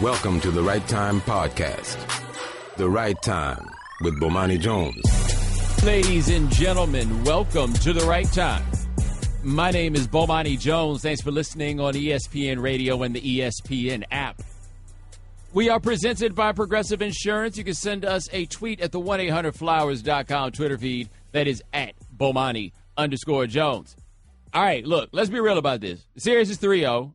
Welcome to the Right Time Podcast. The Right Time with Bomani Jones. Ladies and gentlemen, welcome to The Right Time. My name is Bomani Jones. Thanks for listening on ESPN Radio and the ESPN app. We are presented by Progressive Insurance. You can send us a tweet at the 1-800-Flowers.com Twitter feed. That is at Bomani_Jones. All right, look, let's be real about this. The series is 3-0.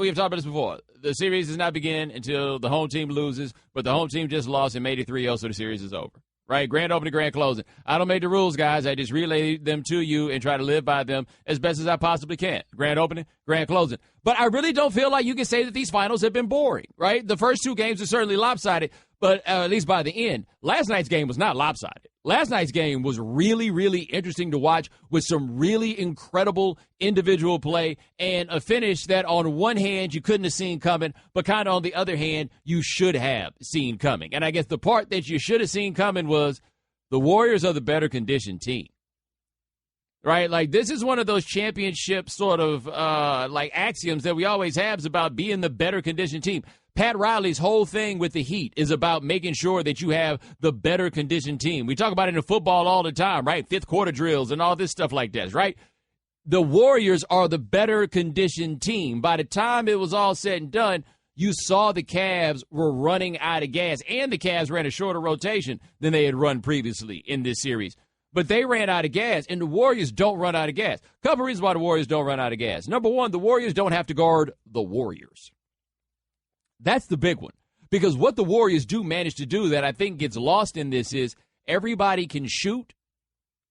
We have talked about this before. The series does not begin until the home team loses, but the home team just lost and made it 3-0, so the series is over. Right? Grand opening, grand closing. I don't make the rules, guys. I just relay them to you and try to live by them as best as I possibly can. Grand opening, grand closing. But I really don't feel like you can say that these finals have been boring, right? The first two games are certainly lopsided, but at least by the end. Last night's game was not lopsided. Last night's game was really, really interesting to watch with some really incredible individual play and a finish that on one hand you couldn't have seen coming, but kind of on the other hand you should have seen coming. And I guess the part that you should have seen coming was the Warriors are the better conditioned team. Right? Like, this is one of those championship sort of like axioms that we always have is about being the better conditioned team. Pat Riley's whole thing with the Heat is about making sure that you have the better conditioned team. We talk about it in football all the time, right? Fifth quarter drills and all this stuff like that, right? The Warriors are the better conditioned team. By the time it was all said and done, you saw the Cavs were running out of gas, and the Cavs ran a shorter rotation than they had run previously in this series. But they ran out of gas, and the Warriors don't run out of gas. A couple reasons why the Warriors don't run out of gas. Number one, the Warriors don't have to guard the Warriors. That's the big one. Because what the Warriors do manage to do that I think gets lost in this is everybody can shoot.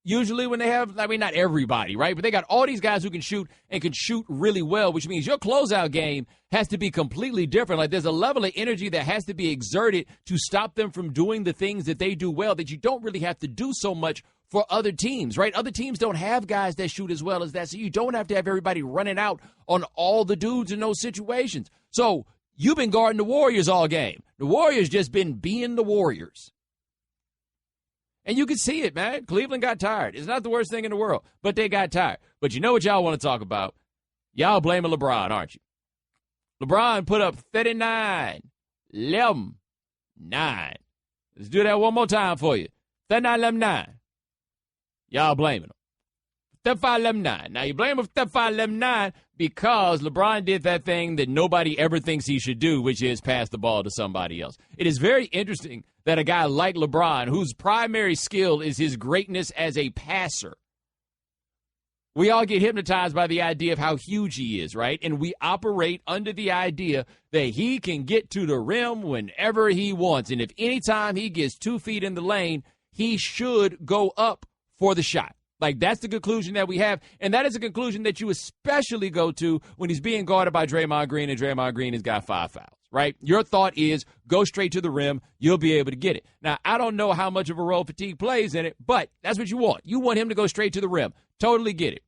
Usually when they have, I mean, not everybody, right? But they got all these guys who can shoot and can shoot really well, which means your closeout game has to be completely different. Like, there's a level of energy that has to be exerted to stop them from doing the things that they do well that you don't really have to do so much for other teams, right? Other teams don't have guys that shoot as well as that, so you don't have to have everybody running out on all the dudes in those situations. So you've been guarding the Warriors all game. The Warriors just been being the Warriors. And you can see it, man. Cleveland got tired. It's not the worst thing in the world, but they got tired. But you know what y'all want to talk about? Y'all blaming LeBron, aren't you? LeBron put up 39, 11, 9. Let's do that one more time for you. 39, 11, 9. Y'all blaming him. 35, 11, 9. Now, you blame him for 35, 11, 9 because LeBron did that thing that nobody ever thinks he should do, which is pass the ball to somebody else. It is very interesting that a guy like LeBron, whose primary skill is his greatness as a passer, we all get hypnotized by the idea of how huge he is, right? And we operate under the idea that he can get to the rim whenever he wants. And if anytime he gets 2 feet in the lane, he should go up for the shot. Like, that's the conclusion that we have, and that is a conclusion that you especially go to when he's being guarded by Draymond Green, and Draymond Green has got 5 fouls, right? Your thought is go straight to the rim. You'll be able to get it. Now, I don't know how much of a role fatigue plays in it, but that's what you want. You want him to go straight to the rim. Totally get it.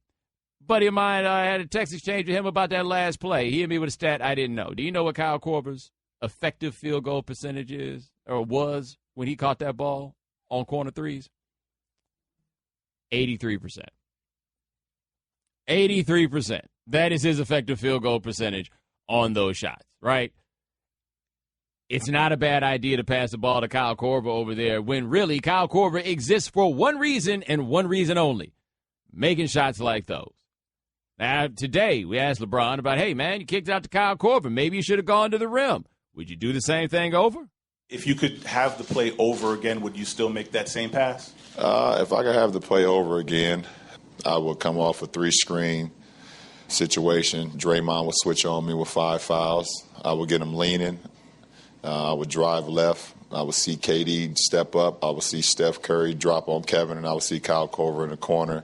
Buddy of mine, I had a text exchange with him about that last play. He hit me with a stat I didn't know. Do you know what Kyle Korver's effective field goal percentage is or was when he caught that ball on corner threes? 83%. 83%. That is his effective field goal percentage on those shots, right? It's not a bad idea to pass the ball to Kyle Korver over there when really Kyle Korver exists for one reason and one reason only, making shots like those. Now, today we asked LeBron about, hey, man, you kicked out to Kyle Korver. Maybe you should have gone to the rim. Would you do the same thing over? If you could have the play over again, would you still make that same pass? If I could have the play over again, I would come off a 3-screen situation. Draymond would switch on me with 5 fouls. I would get him leaning. I would drive left. I would see KD step up. I would see Steph Curry drop on Kevin, and I would see Kyle Korver in the corner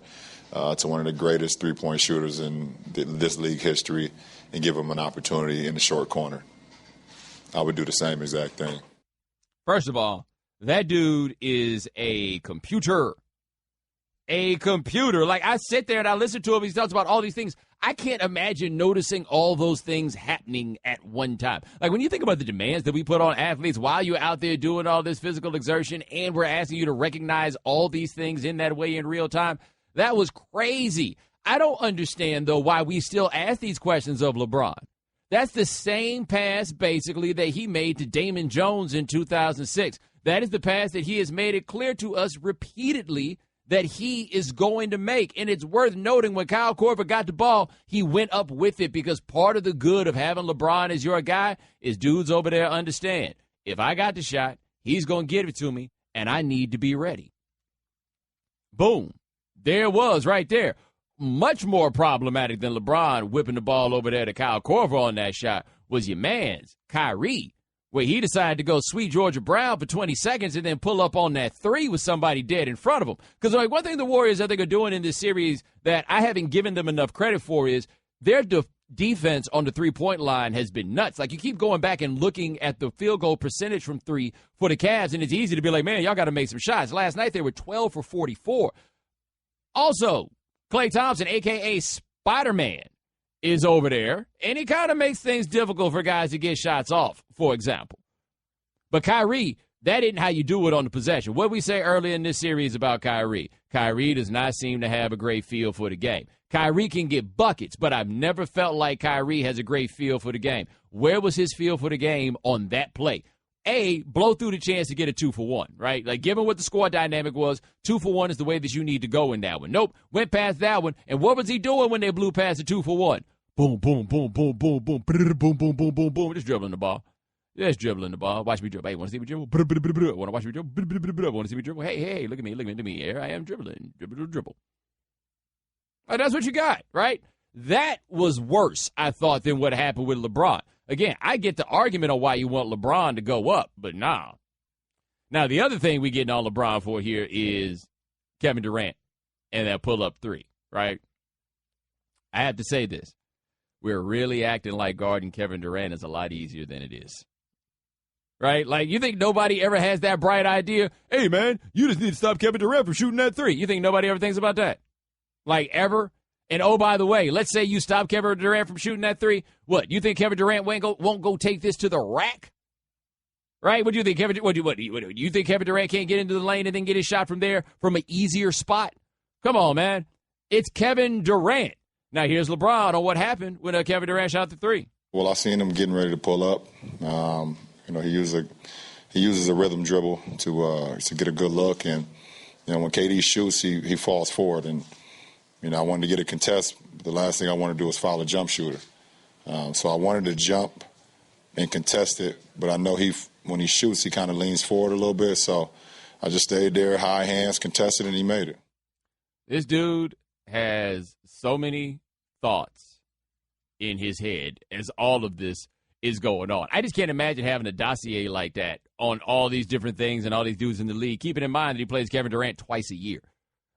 to one of the greatest three-point shooters in this league history and give him an opportunity in the short corner. I would do the same exact thing. First of all, that dude is a computer. A computer. Like, I sit there and I listen to him. He talks about all these things. I can't imagine noticing all those things happening at one time. Like, when you think about the demands that we put on athletes while you're out there doing all this physical exertion and we're asking you to recognize all these things in that way in real time, that was crazy. I don't understand, though, why we still ask these questions of LeBron. That's the same pass, basically, that he made to Damon Jones in 2006. That is the pass that he has made it clear to us repeatedly that he is going to make. And it's worth noting when Kyle Korver got the ball, he went up with it, because part of the good of having LeBron as your guy is dudes over there understand, if I got the shot, he's going to give it to me, and I need to be ready. Boom. There it was right there. Much more problematic than LeBron whipping the ball over there to Kyle Korver on that shot was your man's, Kyrie, where he decided to go sweet Georgia Brown for 20 seconds and then pull up on that three with somebody dead in front of him. Because like one thing the Warriors, I think, are doing in this series that I haven't given them enough credit for is their defense on the three-point line has been nuts. Like, you keep going back and looking at the field goal percentage from three for the Cavs, and it's easy to be like, man, y'all got to make some shots. Last night they were 12 for 44. Also, Klay Thompson, a.k.a. Spider-Man, is over there, and he kind of makes things difficult for guys to get shots off, for example. But Kyrie, that isn't how you do it on the possession. What we say earlier in this series about Kyrie, Kyrie does not seem to have a great feel for the game. Kyrie can get buckets, but I've never felt like Kyrie has a great feel for the game. Where was his feel for the game on that play? A, blow through the chance to get a 2-for-1, right? Like, given what the score dynamic was, 2-for-1 is the way that you need to go in that one. Nope, went past that one. And what was he doing when they blew past the 2-for-1? Boom, boom, boom, boom, boom, boom, boom, boom, boom, boom, boom. Just dribbling the ball. Just dribbling the ball. Watch me dribble. Hey, want to see me dribble? Want to watch me dribble? Want to see me dribble? Hey, look at me. Here I am dribbling. Dribble. Right, that's what you got, right? That was worse, I thought, than what happened with LeBron. Again, I get the argument on why you want LeBron to go up, but nah. Now, the other thing we getting on LeBron for here is Kevin Durant and that pull-up three, right? I have to say this. We're really acting like guarding Kevin Durant is a lot easier than it is. Right? Like, you think nobody ever has that bright idea? Hey, man, you just need to stop Kevin Durant from shooting that three. You think nobody ever thinks about that? Like, ever? And, oh, by the way, let's say you stop Kevin Durant from shooting that three. What, you think Kevin Durant won't go take this to the rack? Right? What do you think, Kevin? What do you think Kevin Durant can't get into the lane and then get his shot from there from an easier spot? Come on, man. It's Kevin Durant. Now, here's LeBron on what happened when Kevin Durant shot the three. Well, I seen him getting ready to pull up. He uses a rhythm dribble to get a good look, and when KD shoots, he falls forward, and I wanted to get a contest. The last thing I wanted to do was foul a jump shooter, so I wanted to jump and contest it, but I know when he shoots, he kind of leans forward a little bit, so I just stayed there, high hands, contested, and he made it. This dude has so many thoughts in his head as all of this is going on. I just can't imagine having a dossier like that on all these different things and all these dudes in the league, keeping in mind that he plays Kevin Durant twice a year,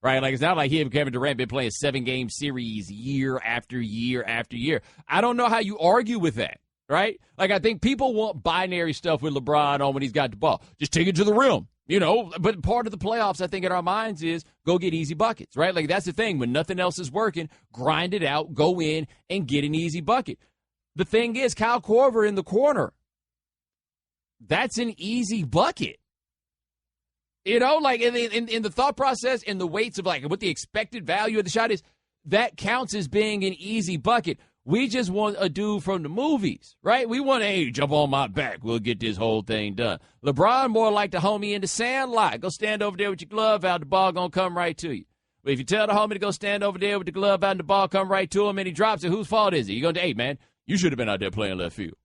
right? Like, it's not like he and Kevin Durant been playing 7-game series year after year after year. I don't know how you argue with that, right? Like, I think people want binary stuff with LeBron on when he's got the ball. Just take it to the rim. But part of the playoffs, I think, in our minds is go get easy buckets, right? Like, that's the thing. When nothing else is working, grind it out, go in, and get an easy bucket. The thing is, Kyle Korver in the corner, that's an easy bucket. Like, in the thought process, in the weights of, like, what the expected value of the shot is, that counts as being an easy bucket. We just want a dude from the movies, right? We want, hey, jump on my back. We'll get this whole thing done. LeBron more like the homie in the Sandlot. Go stand over there with your glove out. The ball going to come right to you. But if you tell the homie to go stand over there with the glove out and the ball come right to him and he drops it, whose fault is it? You're going to, hey, man, you should have been out there playing left field.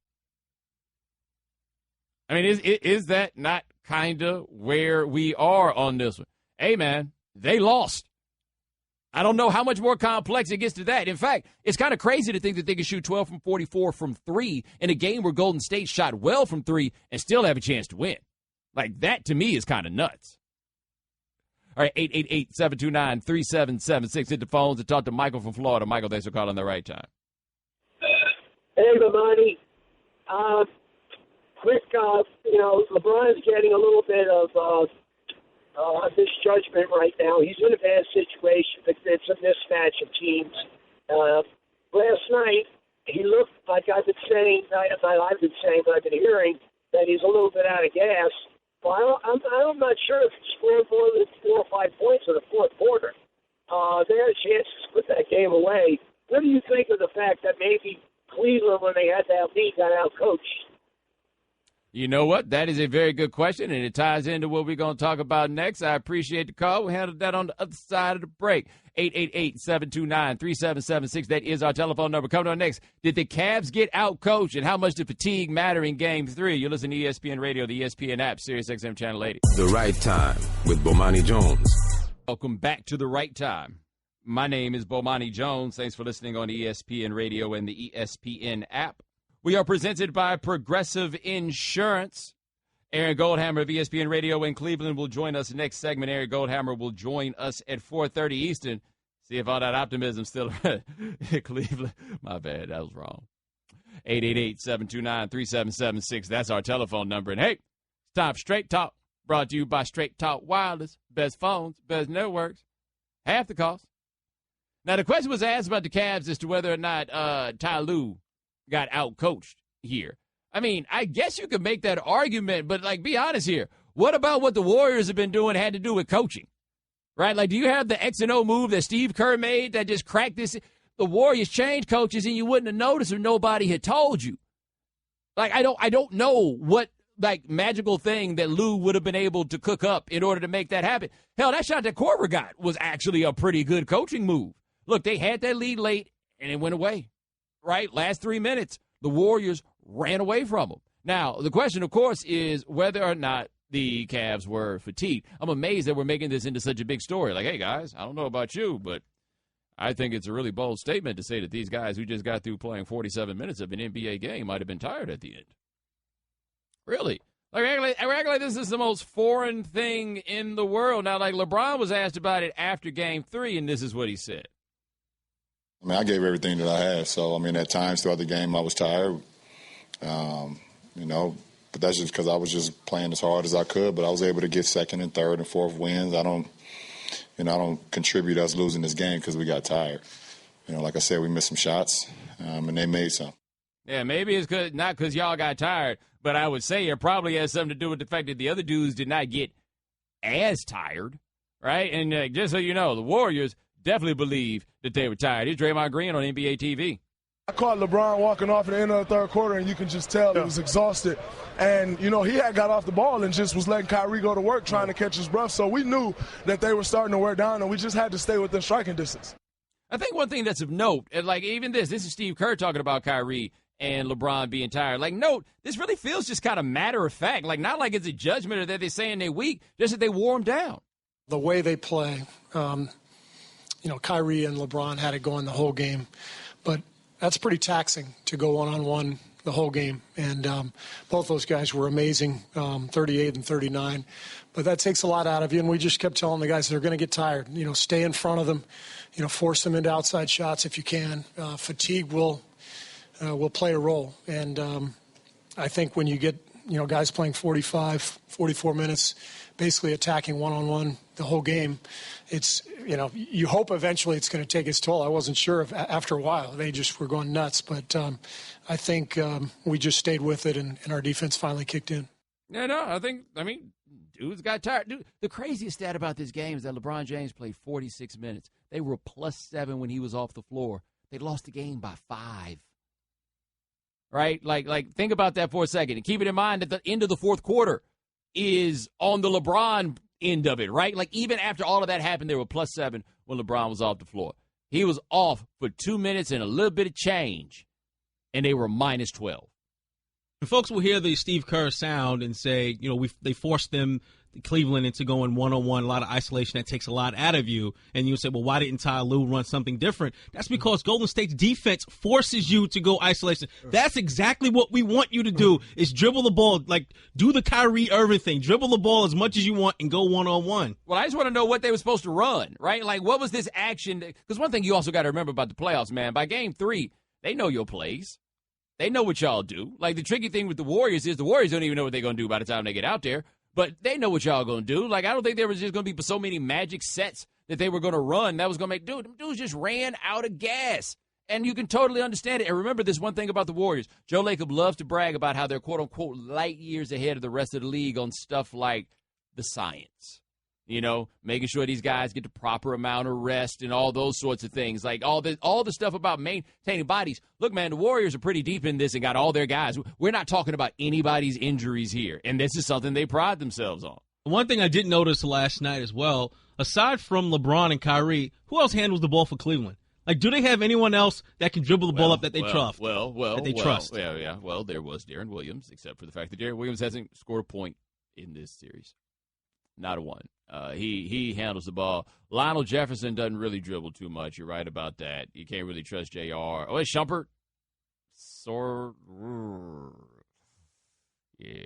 I mean, is that not kind of where we are on this one? Hey, man, they lost. I don't know how much more complex it gets to that. In fact, it's kind of crazy to think that they can shoot 12 from 44 from three in a game where Golden State shot well from three and still have a chance to win. Like, that to me is kind of nuts. All right, 888-729-3776. Hit the phones and talk to Michael from Florida. Michael, thanks for calling the right time. Hey, Bomani. LeBron's getting a little bit of misjudgment right now. He's in a bad situation. It's a mismatch of teams. Last night, he looked like I've been saying, but I've been hearing that he's a little bit out of gas. Well, I'm not sure if he scored more than 4 or 5 points in the fourth quarter. They had a chance to put that game away. What do you think of the fact that maybe Cleveland, when they had that lead, got out-coached? You know what? That is a very good question, and it ties into what we're going to talk about next. I appreciate the call. We'll handle that on the other side of the break. 888-729-3776. That is our telephone number. Coming on next, did the Cavs get out-coached, and how much did fatigue matter in Game 3? You're listening to ESPN Radio, the ESPN app, Sirius XM Channel 80. The Right Time with Bomani Jones. Welcome back to The Right Time. My name is Bomani Jones. Thanks for listening on ESPN Radio and the ESPN app. We are presented by Progressive Insurance. Aaron Goldhammer of ESPN Radio in Cleveland will join us next segment. Aaron Goldhammer will join us at 4:30 Eastern. See if all that optimism still Cleveland. My bad, that was wrong. 888-729-3776. That's our telephone number. And hey, it's time for Straight Talk, brought to you by Straight Talk Wireless. Best phones, best networks, half the cost. Now, the question was asked about the Cavs as to whether or not Ty Lue got out-coached here. I mean, I guess you could make that argument, but, like, be honest here. What about what the Warriors have been doing had to do with coaching? Right? Like, do you have the X and O move that Steve Kerr made that just cracked this? The Warriors changed coaches and you wouldn't have noticed if nobody had told you. Like, I don't know what, like, magical thing that Lue would have been able to cook up in order to make that happen. Hell, that shot that Korver got was actually a pretty good coaching move. Look, they had that lead late and it went away. Right? Last 3 minutes, the Warriors ran away from them. Now, the question, of course, is whether or not the Cavs were fatigued. I'm amazed that we're making this into such a big story. Like, hey, guys, I don't know about you, but I think it's a really bold statement to say that these guys who just got through playing 47 minutes of an NBA game might have been tired at the end. Really? Like, I act like this is the most foreign thing in the world. Now, like, LeBron was asked about it after Game 3, and this is what he said. I mean, I gave everything that I had. So, I mean, at times throughout the game, I was tired, but that's just because I was just playing as hard as I could. But I was able to get second and third and fourth wins. I don't contribute us losing this game because we got tired. Like I said, we missed some shots, and they made some. Yeah, maybe it's not because y'all got tired, but I would say it probably has something to do with the fact that the other dudes did not get as tired, right? And just so you know, the Warriors definitely believe that they were tired. Here's Draymond Green on NBA TV. I caught LeBron walking off at the end of the third quarter, and you can just tell he was exhausted. And, he had got off the ball and just was letting Kyrie go to work trying to catch his breath. So we knew that they were starting to wear down, and we just had to stay within striking distance. I think one thing that's of note, and like even this is Steve Kerr talking about Kyrie and LeBron being tired. Like, note, this really feels just kind of matter of fact. Like, not like it's a judgment or that they're saying they're weak, just that they wore them down. The way they play, Kyrie and LeBron had it going the whole game. But that's pretty taxing to go one-on-one the whole game. And both those guys were amazing, 38 and 39. But that takes a lot out of you. And we just kept telling the guys they're going to get tired. Stay in front of them. Force them into outside shots if you can. Fatigue will play a role. And I think when you get, guys playing 45, 44 minutes, basically attacking one-on-one the whole game, it's, you hope eventually it's going to take its toll. I wasn't sure if after a while they just were going nuts, but I think we just stayed with it and our defense finally kicked in. Yeah, no, dudes got tired. Dude, the craziest stat about this game is that LeBron James played 46 minutes. They were +7 when he was off the floor. They lost the game by 5. Right? Like think about that for a second. And keep it in mind that the end of the fourth quarter is on the LeBron end of it, right? Like, even after all of that happened, they were +7 when LeBron was off the floor. He was off for 2 minutes and a little bit of change, and they were -12. And folks will hear the Steve Kerr sound and say, they forced them, Cleveland, into going one-on-one, a lot of isolation. That takes a lot out of you. And you say, well, why didn't Ty Lue run something different? That's because Golden State's defense forces you to go isolation. That's exactly what we want you to do, is dribble the ball. Like, do the Kyrie Irving thing. Dribble the ball as much as you want and go one-on-one. Well, I just want to know what they were supposed to run, right? Like, what was this action? Because one thing you also got to remember about the playoffs, man, by Game 3, they know your plays. They know what y'all do. Like, the tricky thing with the Warriors is the Warriors don't even know what they're going to do by the time they get out there. But they know what y'all going to do. Like, I don't think there was just going to be so many magic sets that they were going to run that was going to make, them dudes just ran out of gas. And you can totally understand it. And remember this one thing about the Warriors. Joe Lacob loves to brag about how they're, quote-unquote, light years ahead of the rest of the league on stuff like the science. Making sure these guys get the proper amount of rest and all those sorts of things. Like all the stuff about maintaining bodies. Look, man, the Warriors are pretty deep in this and got all their guys. We're not talking about anybody's injuries here, and this is something they pride themselves on. One thing I did notice last night as well, aside from LeBron and Kyrie, who else handles the ball for Cleveland? Like, do they have anyone else that can dribble the ball up that they trust? That they trust. Yeah. Well, there was Deron Williams, except for the fact that Deron Williams hasn't scored a point in this series. Not a one. He handles the ball. Lionel Jefferson doesn't really dribble too much. You're right about that. You can't really trust JR. Oh, it's Shumpert. Yeah.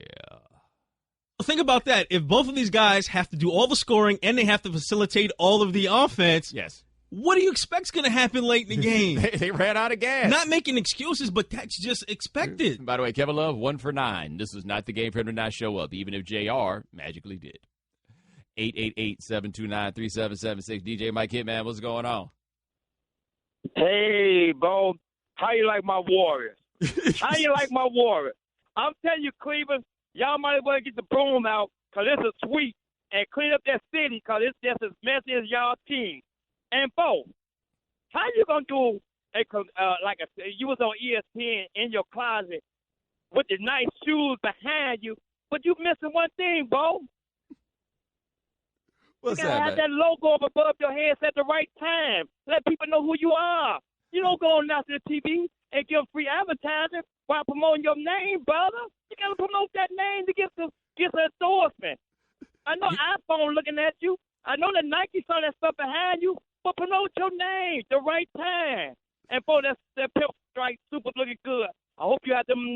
Think about that. If both of these guys have to do all the scoring and they have to facilitate all of the offense, yes. What do you expect is going to happen late in the game? They ran out of gas. Not making excuses, but that's just expected. By the way, Kevin Love, 1 for 9. This was not the game for him to not show up, even if JR magically did. 888-729-3776. DJ Mike Hitman, what's going on? Hey, Bo. How you like my Warriors? How you like my Warriors? I'm telling you, Cleveland, y'all might as well get the broom out because it's a sweep and clean up that city because it's just as messy as y'all team. And, Bo, how you going to do you was on ESPN in your closet with the nice shoes behind you, but you missing one thing, Bo. What's you got to have man? that logo up above your head at the right time. Let people know who you are. You don't go on national TV and give free advertising while promoting your name, brother. You got to promote that name to get the endorsement. I know iPhone looking at you. I know that Nike saw that stuff behind you. But promote your name the right time. And for that pimp strike, super looking good. I hope you have them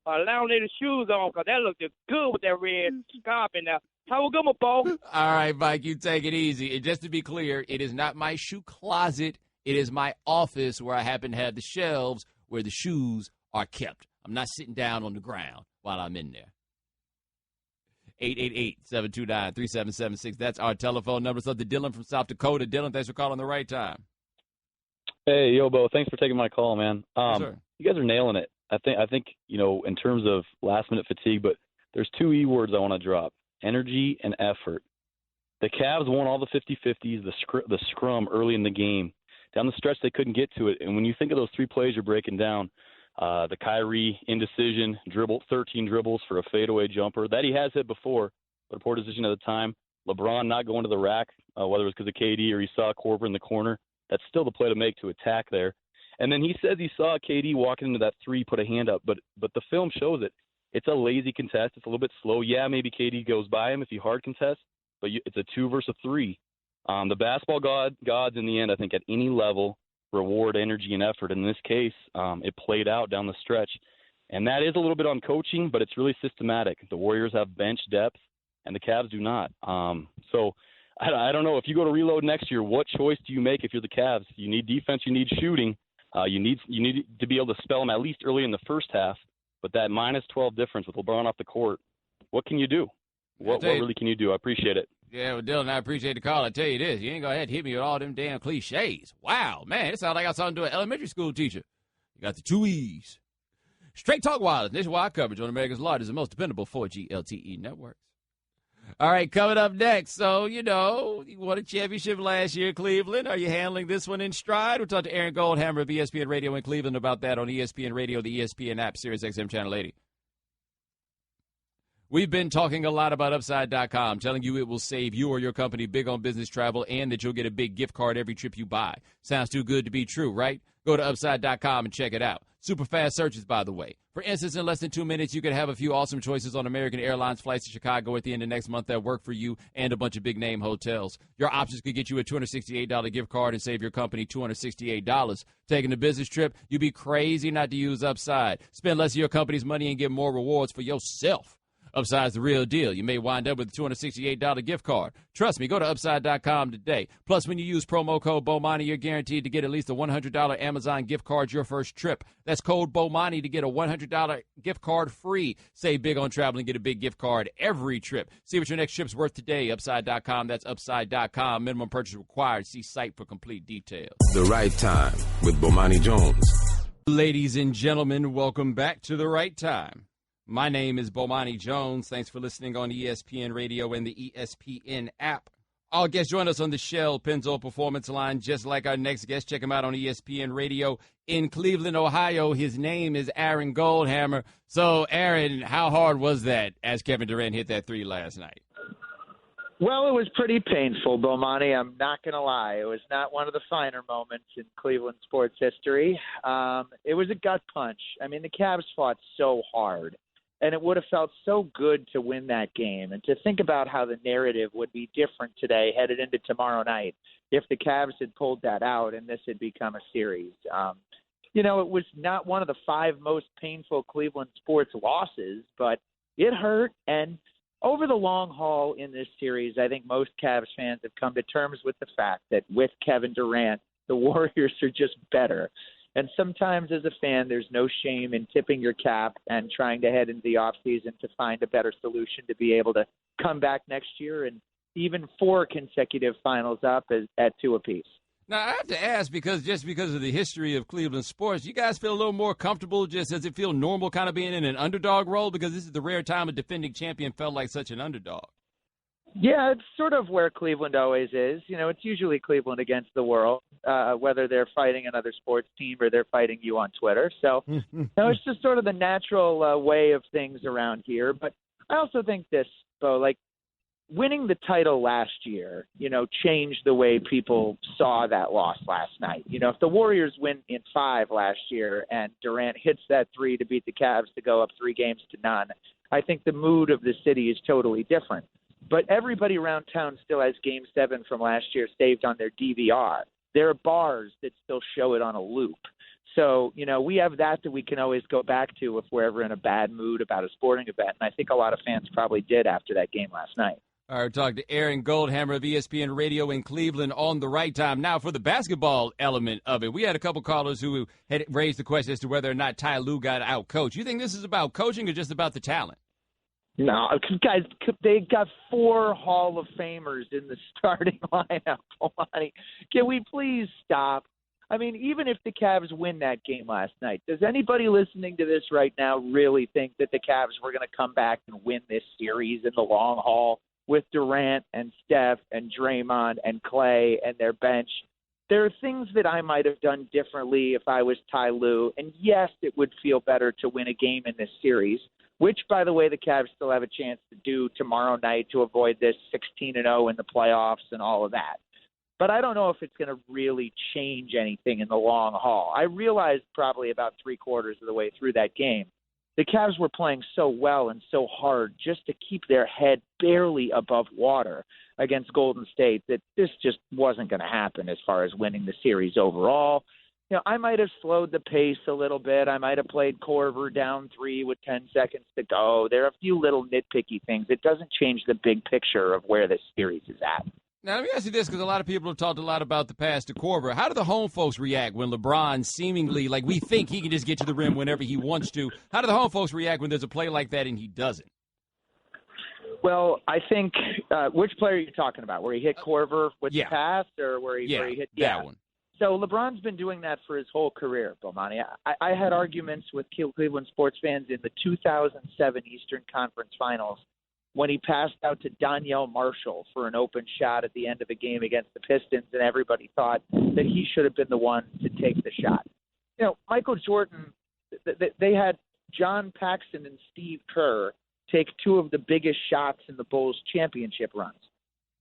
laminated shoes on because that looks good with that red scarf in there. How good, my Bo? All right, Mike, you take it easy. And just to be clear, it is not my shoe closet. It is my office where I happen to have the shelves where the shoes are kept. I'm not sitting down on the ground while I'm in there. 888-729-3776. That's our telephone number. So the Dylan from South Dakota. Dylan, thanks for calling the right time. Hey, yo, Bo. Thanks for taking my call, man. Sure. You guys are nailing it. I think in terms of last-minute fatigue, but there's 2 E words I want to drop, energy and effort. The Cavs won all the 50-50s, the scrum early in the game. Down the stretch, they couldn't get to it. And when you think of those 3 plays you're breaking down, the Kyrie indecision, 13 dribbles for a fadeaway jumper that he has hit before, but a poor decision at the time. LeBron not going to the rack, whether it was because of KD or he saw Korver in the corner. That's still the play to make to attack there. And then he says he saw KD walking into that 3, put a hand up, but the film shows it. It's a lazy contest. It's a little bit slow. Yeah, maybe KD goes by him if he hard contests, but it's a 2 versus 3. The basketball gods in the end, I think at any level, reward energy and effort. In this case, it played out down the stretch. And that is a little bit on coaching, but it's really systematic. The Warriors have bench depth, and the Cavs do not. So I don't know. If you go to reload next year, what choice do you make if you're the Cavs? You need defense. You need shooting. You need to be able to spell them at least early in the first half. But that minus 12 difference with LeBron off the court, what can you do? What really can you do? I appreciate it. Yeah, well, Dylan, I appreciate the call. I tell you this, you ain't going to have to hit me with all them damn cliches. Wow, man, it sounds like I saw him to an elementary school teacher. You got the 2 E's. Straight Talk Wireless, nationwide coverage on America's largest and most dependable 4G LTE networks. All right, coming up next. So, you won a championship last year, Cleveland. Are you handling this one in stride? We'll talk to Aaron Goldhammer of ESPN Radio in Cleveland about that on ESPN Radio, the ESPN app, Sirius XM Channel 80. We've been talking a lot about Upside.com, telling you it will save you or your company big on business travel and that you'll get a big gift card every trip you buy. Sounds too good to be true, right? Go to Upside.com and check it out. Super fast searches, by the way. For instance, in less than 2 minutes, you could have a few awesome choices on American Airlines flights to Chicago at the end of next month that work for you and a bunch of big-name hotels. Your options could get you a $268 gift card and save your company $268. Taking a business trip, you'd be crazy not to use Upside. Spend less of your company's money and get more rewards for yourself. Upside's the real deal. You may wind up with a $268 gift card. Trust me, go to Upside.com today. Plus, when you use promo code Bomani, you're guaranteed to get at least a $100 Amazon gift card your first trip. That's code Bomani to get a $100 gift card free. Save big on travel and get a big gift card every trip. See what your next trip's worth today. Upside.com. That's Upside.com. Minimum purchase required. See site for complete details. The Right Time with Bomani Jones. Ladies and gentlemen, welcome back to The Right Time. My name is Bomani Jones. Thanks for listening on ESPN Radio and the ESPN app. Our guest join us on the Shell Pennzoil Performance Line, just like our next guest. Check him out on ESPN Radio in Cleveland, Ohio. His name is Aaron Goldhammer. So, Aaron, how hard was that as Kevin Durant hit that three last night? Well, it was pretty painful, Bomani. I'm not going to lie. It was not one of the finer moments in Cleveland sports history. It was a gut punch. I mean, the Cavs fought so hard, and it would have felt so good to win that game. And to think about how the narrative would be different today headed into tomorrow night if the Cavs had pulled that out and this had become a series. It was not one of the 5 most painful Cleveland sports losses, but it hurt. And over the long haul in this series, I think most Cavs fans have come to terms with the fact that with Kevin Durant, the Warriors are just better. And sometimes as a fan, there's no shame in tipping your cap and trying to head into the offseason to find a better solution to be able to come back next year and even 4 consecutive finals up at 2 apiece. Now, I have to ask, because of the history of Cleveland sports, you guys feel a little more comfortable? Just does it feel normal kind of being in an underdog role? Because this is the rare time a defending champion felt like such an underdog. Yeah, it's sort of where Cleveland always is. It's usually Cleveland against the world, whether they're fighting another sports team or they're fighting you on Twitter. So, it's just sort of the natural way of things around here. But I also think this, Bo, winning the title last year, changed the way people saw that loss last night. If the Warriors win in 5 last year and Durant hits that 3 to beat the Cavs to go up 3-0, I think the mood of the city is totally different. But everybody around town still has Game 7 from last year saved on their DVR. There are bars that still show it on a loop. So, we have that we can always go back to if we're ever in a bad mood about a sporting event. And I think a lot of fans probably did after that game last night. All right, talk to Aaron Goldhammer of ESPN Radio in Cleveland on the right time. Now, for the basketball element of it, we had a couple callers who had raised the question as to whether or not Ty Lue got out-coached. You think this is about coaching or just about the talent? No, guys, they got 4 Hall of Famers in the starting lineup. Can we please stop? I mean, even if the Cavs win that game last night, does anybody listening to this right now really think that the Cavs were going to come back and win this series in the long haul with Durant and Steph and Draymond and Clay and their bench? There are things that I might have done differently if I was Ty Lue, and yes, it would feel better to win a game in this series, which, by the way, the Cavs still have a chance to do tomorrow night to avoid this 16-0 in the playoffs and all of that. But I don't know if it's going to really change anything in the long haul. I realized probably about 3/4 of the way through that game, the Cavs were playing so well and so hard just to keep their head barely above water against Golden State that this just wasn't going to happen as far as winning the series overall. I might have slowed the pace a little bit. I might have played Korver down 3 with 10 seconds to go. There are a few little nitpicky things. It doesn't change the big picture of where this series is at. Now, let me ask you this, because a lot of people have talked a lot about the pass to Korver. How do the home folks react when LeBron seemingly, we think he can just get to the rim whenever he wants to? How do the home folks react when there's a play like that and he doesn't? Well, I think which player are you talking about? Where he hit Korver with the pass, or where he hit that one? So LeBron's been doing that for his whole career, Bomani. I had arguments with Cleveland sports fans in the 2007 Eastern Conference Finals when he passed out to Donyell Marshall for an open shot at the end of a game against the Pistons, and everybody thought that he should have been the one to take the shot. Michael Jordan, they had John Paxson and Steve Kerr take 2 of the biggest shots in the Bulls championship runs.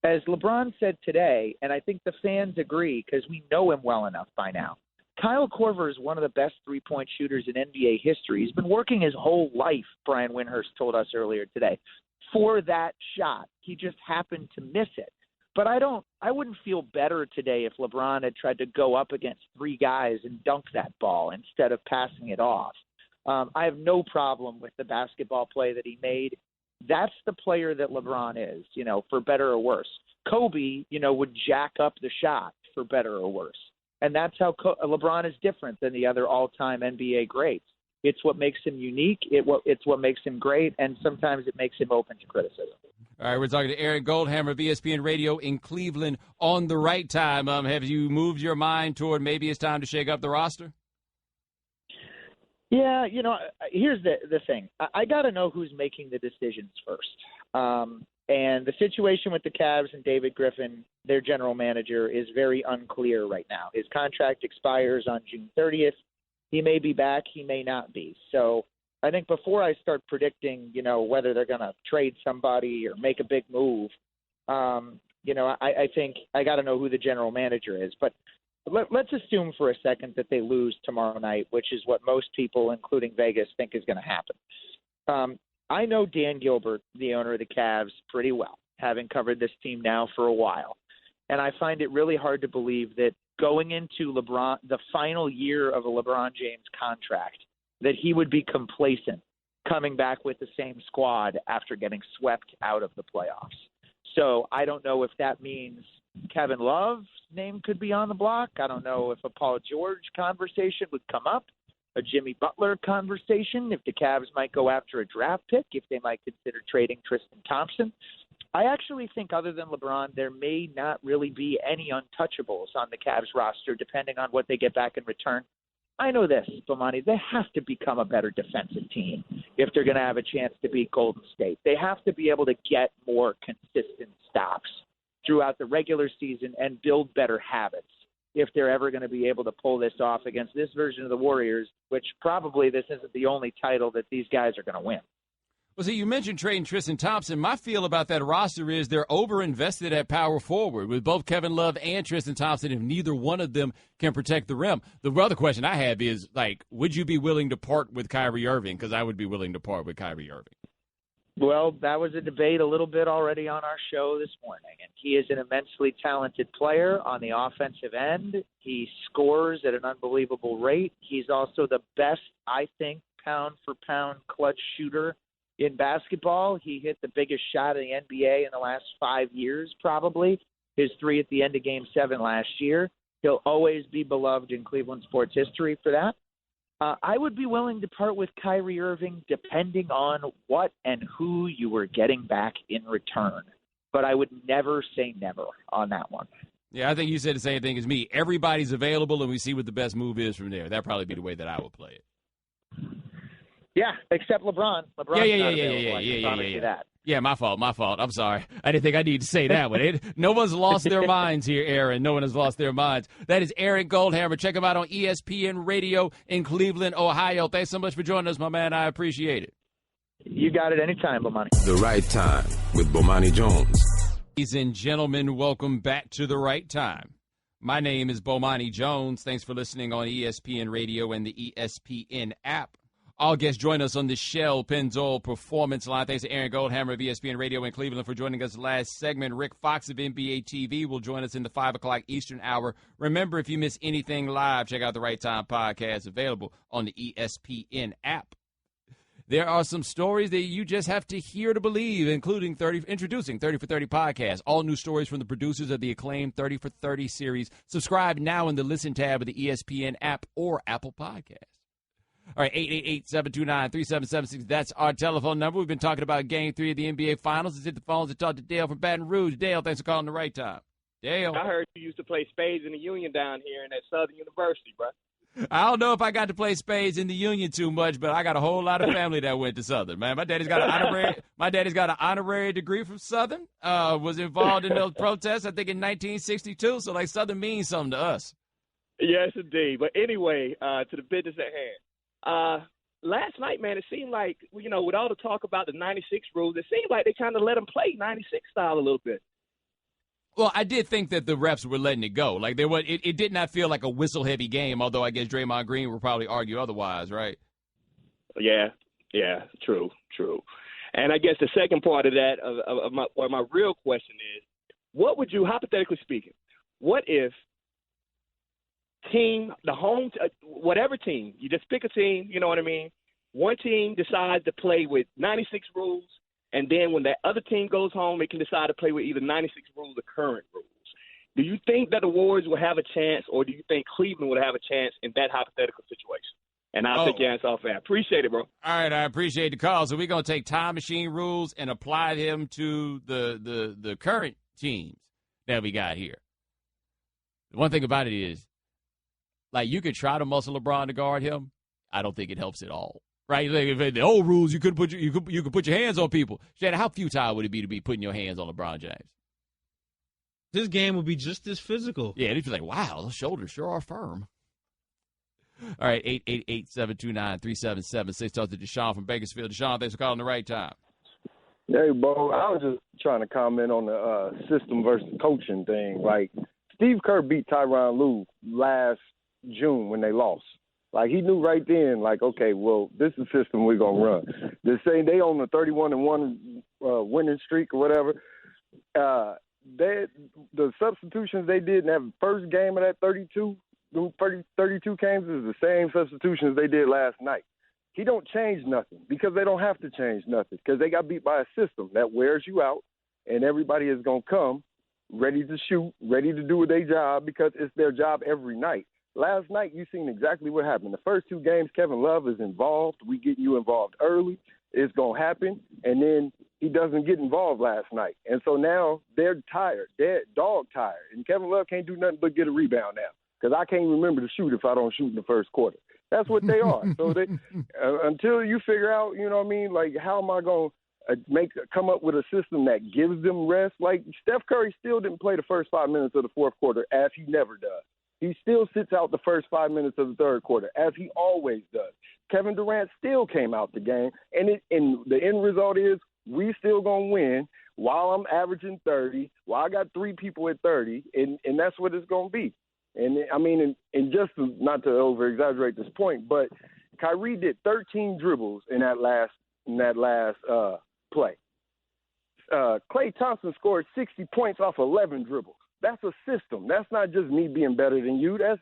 As LeBron said today, and I think the fans agree because we know him well enough by now, Kyle Korver is one of the best three-point shooters in NBA history. He's been working his whole life, Brian Windhurst told us earlier today, for that shot. He just happened to miss it. But I wouldn't feel better today if LeBron had tried to go up against 3 guys and dunk that ball instead of passing it off. I have no problem with the basketball play that he made. That's the player that LeBron is, for better or worse. Kobe, would jack up the shot for better or worse. And that's how LeBron is different than the other all-time NBA greats. It's what makes him unique. It's what makes him great, and sometimes it makes him open to criticism. All right, we're talking to Aaron Goldhammer of ESPN Radio in Cleveland on the right time. Have you moved your mind toward maybe it's time to shake up the roster? Yeah, here's the thing. I got to know who's making the decisions first. And the situation with the Cavs and David Griffin, their general manager, is very unclear right now. His contract expires on June 30th. He may be back. He may not be. So I think before I start predicting, whether they're going to trade somebody or make a big move, I think I got to know who the general manager is. But let's assume for a second that they lose tomorrow night, which is what most people, including Vegas, think is going to happen. I know Dan Gilbert, the owner of the Cavs, pretty well, having covered this team now for a while. And I find it really hard to believe that going into the final year of a LeBron James contract, that he would be complacent coming back with the same squad after getting swept out of the playoffs. So I don't know if that means Kevin Love's name could be on the block. I don't know if a Paul George conversation would come up, a Jimmy Butler conversation, if the Cavs might go after a draft pick, if they might consider trading Tristan Thompson. I actually think other than LeBron, there may not really be any untouchables on the Cavs roster, depending on what they get back in return. I know this, Bomani, they have to become a better defensive team if they're going to have a chance to beat Golden State. They have to be able to get more consistent stops throughout the regular season and build better habits if they're ever going to be able to pull this off against this version of the Warriors, which probably this isn't the only title that these guys are going to win. Well, see, you mentioned trading Tristan Thompson. My feel about that roster is they're over-invested at power forward with both Kevin Love and Tristan Thompson, if neither one of them can protect the rim. The other question I have is, would you be willing to part with Kyrie Irving? Because I would be willing to part with Kyrie Irving. Well, that was a debate a little bit already on our show this morning, and he is an immensely talented player on the offensive end. He scores at an unbelievable rate. He's also the best, I think, pound-for-pound clutch shooter in basketball. He hit the biggest shot in the NBA in the last 5 years, probably. His three at the end of Game 7 last year. He'll always be beloved in Cleveland sports history for that. I would be willing to part with Kyrie Irving depending on what and who you were getting back in return. But I would never say never on that one. Yeah, I think you said the same thing as me. Everybody's available, and we see what the best move is from there. That'd probably be the way that I would play it. Yeah, except LeBron. LeBron's Yeah, my fault. I'm sorry. I didn't think I needed to say that one. No one's lost their minds here, Aaron. No one has lost their minds. That is Aaron Goldhammer. Check him out on ESPN Radio in Cleveland, Ohio. Thanks so much for joining us, my man. I appreciate it. You got it anytime, Bomani. The Right Time with Bomani Jones. Ladies and gentlemen, welcome back to The Right Time. My name is Bomani Jones. Thanks for listening on ESPN Radio and the ESPN app. All guests join us on the Shell Pennzoil Performance Line. Thanks to Aaron Goldhammer of ESPN Radio in Cleveland for joining us last segment. Rick Fox of NBA TV will join us in the 5 o'clock Eastern hour. Remember, if you miss anything live, check out the Right Time podcast available on the ESPN app. There are some stories that you just have to hear to believe, including introducing 30 for 30 podcast. All new stories from the producers of the acclaimed 30 for 30 series. Subscribe now in the Listen tab of the ESPN app or Apple Podcast. All right, 888-729-3776. That's our telephone number. We've been talking about Game 3 of the NBA Finals. Let's hit the phones and talk to Dale from Baton Rouge. Dale, thanks for calling The Right Time. Dale. I heard you used to play spades in the Union down here at Southern University, bro. I don't know if I got to play spades in the Union too much, but I got a whole lot of family that went to Southern, man. My daddy's got an honorary degree from Southern, was involved in those protests, I think, in 1962, so, Southern means something to us. Yes, indeed. But anyway, to the business at hand. Last night, man, it seemed like, with all the talk about the 96 rules, it seemed like they kind of let them play 96 style a little bit. Well, I did think that the refs were letting it go. It did not feel like a whistle-heavy game, although I guess Draymond Green will probably argue otherwise, right? Yeah, true. And I guess the second part of that, my real question is, what would you, hypothetically speaking, what if whatever team, you just pick a team, you know what I mean? One team decides to play with 96 rules, and then when that other team goes home, it can decide to play with either 96 rules or current rules. Do you think that the Warriors will have a chance, or do you think Cleveland would have a chance in that hypothetical situation? And I'll take your answer off that. Appreciate it, bro. All right, I appreciate the call. So we're going to take time machine rules and apply them to the current teams that we got here. The one thing about it is, you could try to muscle LeBron to guard him. I don't think it helps at all. Right? Like if the old rules, you could put your hands on people. Shannon, how futile would it be to be putting your hands on LeBron James? This game will be just as physical. Yeah, and he'd be like, wow, those shoulders sure are firm. All right, 888-729-3776. Talk to Deshaun from Bakersfield. Deshaun, thanks for calling the right time. Hey, Bo, I was just trying to comment on the system versus coaching thing. Like, Steve Kerr beat Tyronn Lue last June when they lost. Like, he knew right then, like, okay, well, this is the system we're going to run. They're saying they on a 31-1 winning streak or whatever. The substitutions they did in that first game of that 32 games is the same substitutions they did last night. He don't change nothing because they don't have to change nothing because they got beat by a system that wears you out, and everybody is going to come ready to shoot, ready to do their job because it's their job every night. Last night, you seen exactly what happened. The first two games, Kevin Love is involved. We get you involved early. It's going to happen. And then he doesn't get involved last night. And so now they're tired. They're dog tired. And Kevin Love can't do nothing but get a rebound now because I can't remember to shoot if I don't shoot in the first quarter. That's what they are. So they until you figure out, you know what I mean, like how am I going to come up with a system that gives them rest? Like Steph Curry still didn't play the first 5 minutes of the fourth quarter as he never does. He still sits out the first 5 minutes of the third quarter, as he always does. Kevin Durant still came out the game, and the end result is we still going to win while I'm averaging 30, while I got three people at 30, and that's what it's going to be. And, I mean, and just not to over-exaggerate this point, but Kyrie did 13 dribbles in that last play. Klay Thompson scored 60 points off 11 dribbles. That's a system. That's not just me being better than you. This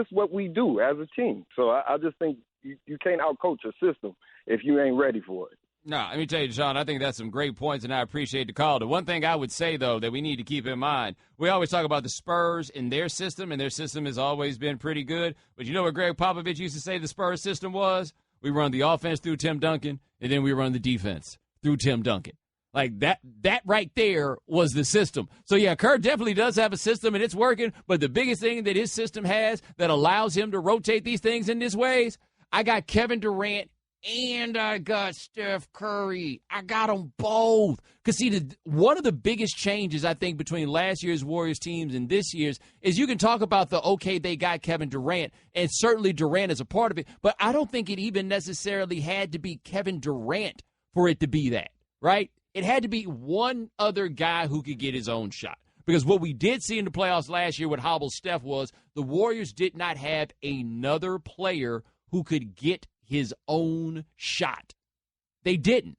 is what we do as a team. So I just think you can't outcoach a system if you ain't ready for it. No, let me tell you, Sean, I think that's some great points, and I appreciate the call. The one thing I would say, though, that we need to keep in mind, we always talk about the Spurs and their system has always been pretty good. But you know what Greg Popovich used to say the Spurs system was? We run the offense through Tim Duncan, and then we run the defense through Tim Duncan. Like, that right there was the system. So, yeah, Kerr definitely does have a system, and it's working. But the biggest thing that his system has that allows him to rotate these things in this ways, I got Kevin Durant and I got Steph Curry. I got them both. Because, see, one of the biggest changes, I think, between last year's Warriors teams and this year's is you can talk about they got Kevin Durant, and certainly Durant is a part of it. But I don't think it even necessarily had to be Kevin Durant for it to be that, right? It had to be one other guy who could get his own shot. Because what we did see in the playoffs last year with hobbled Steph was the Warriors did not have another player who could get his own shot. They didn't.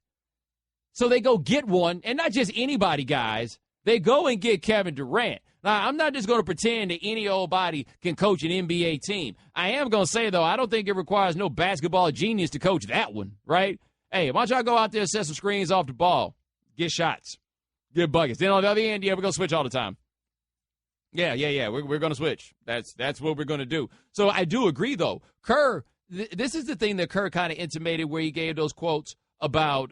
So they go get one, and not just anybody, guys. They go and get Kevin Durant. Now, I'm not just going to pretend that any old body can coach an NBA team. I am going to say, though, I don't think it requires no basketball genius to coach that one, right? Hey, why don't y'all go out there and set some screens off the ball? Get shots. Get buckets. Then on the other end, we're going to switch all the time. Yeah. We're going to switch. That's what we're going to do. So I do agree, though. Kerr, this is the thing that Kerr kind of intimated where he gave those quotes about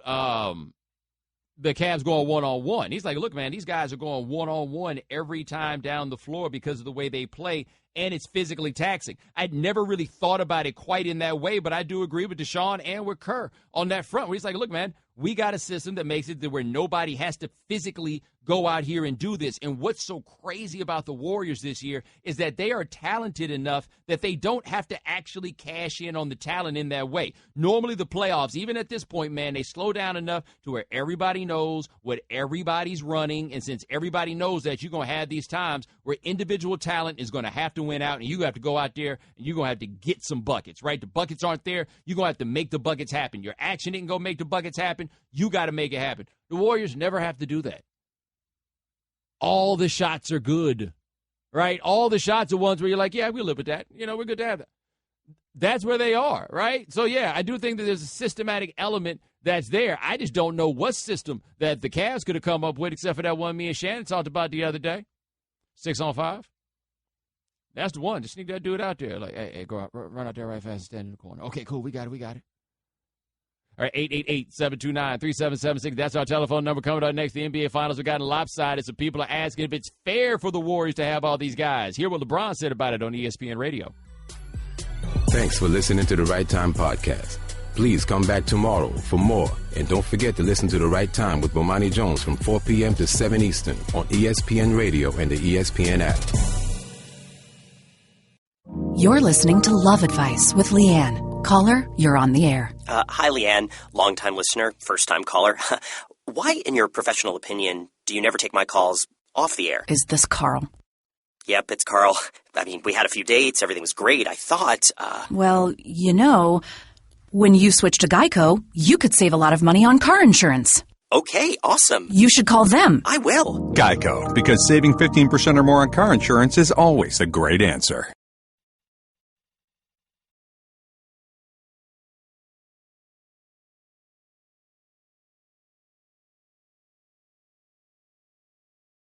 the Cavs going one-on-one. He's like, look, man, these guys are going one-on-one every time down the floor because of the way they play, and it's physically taxing. I'd never really thought about it quite in that way, but I do agree with Deshaun and with Kerr on that front where he's like, look, man, we got a system that makes it to where nobody has to physically go out here and do this. And what's so crazy about the Warriors this year is that they are talented enough that they don't have to actually cash in on the talent in that way. Normally the playoffs, even at this point, man, they slow down enough to where everybody knows what everybody's running. And since everybody knows that, you're going to have these times where individual talent is going to have to win out, and you have to go out there and you're going to have to get some buckets, right? The buckets aren't there. You're going to have to make the buckets happen. Your action didn't go make the buckets happen. You got to make it happen. The Warriors never have to do that. All the shots are good, right? All the shots are ones where you're like, yeah, we'll live with that. We're good to have that. That's where they are, right? So, yeah, I do think that there's a systematic element that's there. I just don't know what system that the Cavs could have come up with except for that one me and Shannon talked about the other day. 6-on-5. That's the one. Just sneak that dude out there. Like, hey, go out, run out there right fast and stand in the corner. Okay, cool. We got it. All right, 888-729-3776. That's our telephone number. Coming up next, the NBA Finals have gotten lopsided, so people are asking if it's fair for the Warriors to have all these guys. Hear what LeBron said about it on ESPN Radio. Thanks for listening to the Right Time Podcast. Please come back tomorrow for more. And don't forget to listen to The Right Time with Bomani Jones from 4 p.m. to 7 Eastern on ESPN Radio and the ESPN app. You're listening to Love Advice with Leanne. Caller, you're on the air. Hi, Leanne. Long-time listener, first-time caller. Why, in your professional opinion, do you never take my calls off the air? Is this Carl? Yep, it's Carl. I mean, we had a few dates. Everything was great. I thought, Well, when you switch to Geico, you could save a lot of money on car insurance. Okay, awesome. You should call them. I will. Geico, because saving 15% or more on car insurance is always a great answer.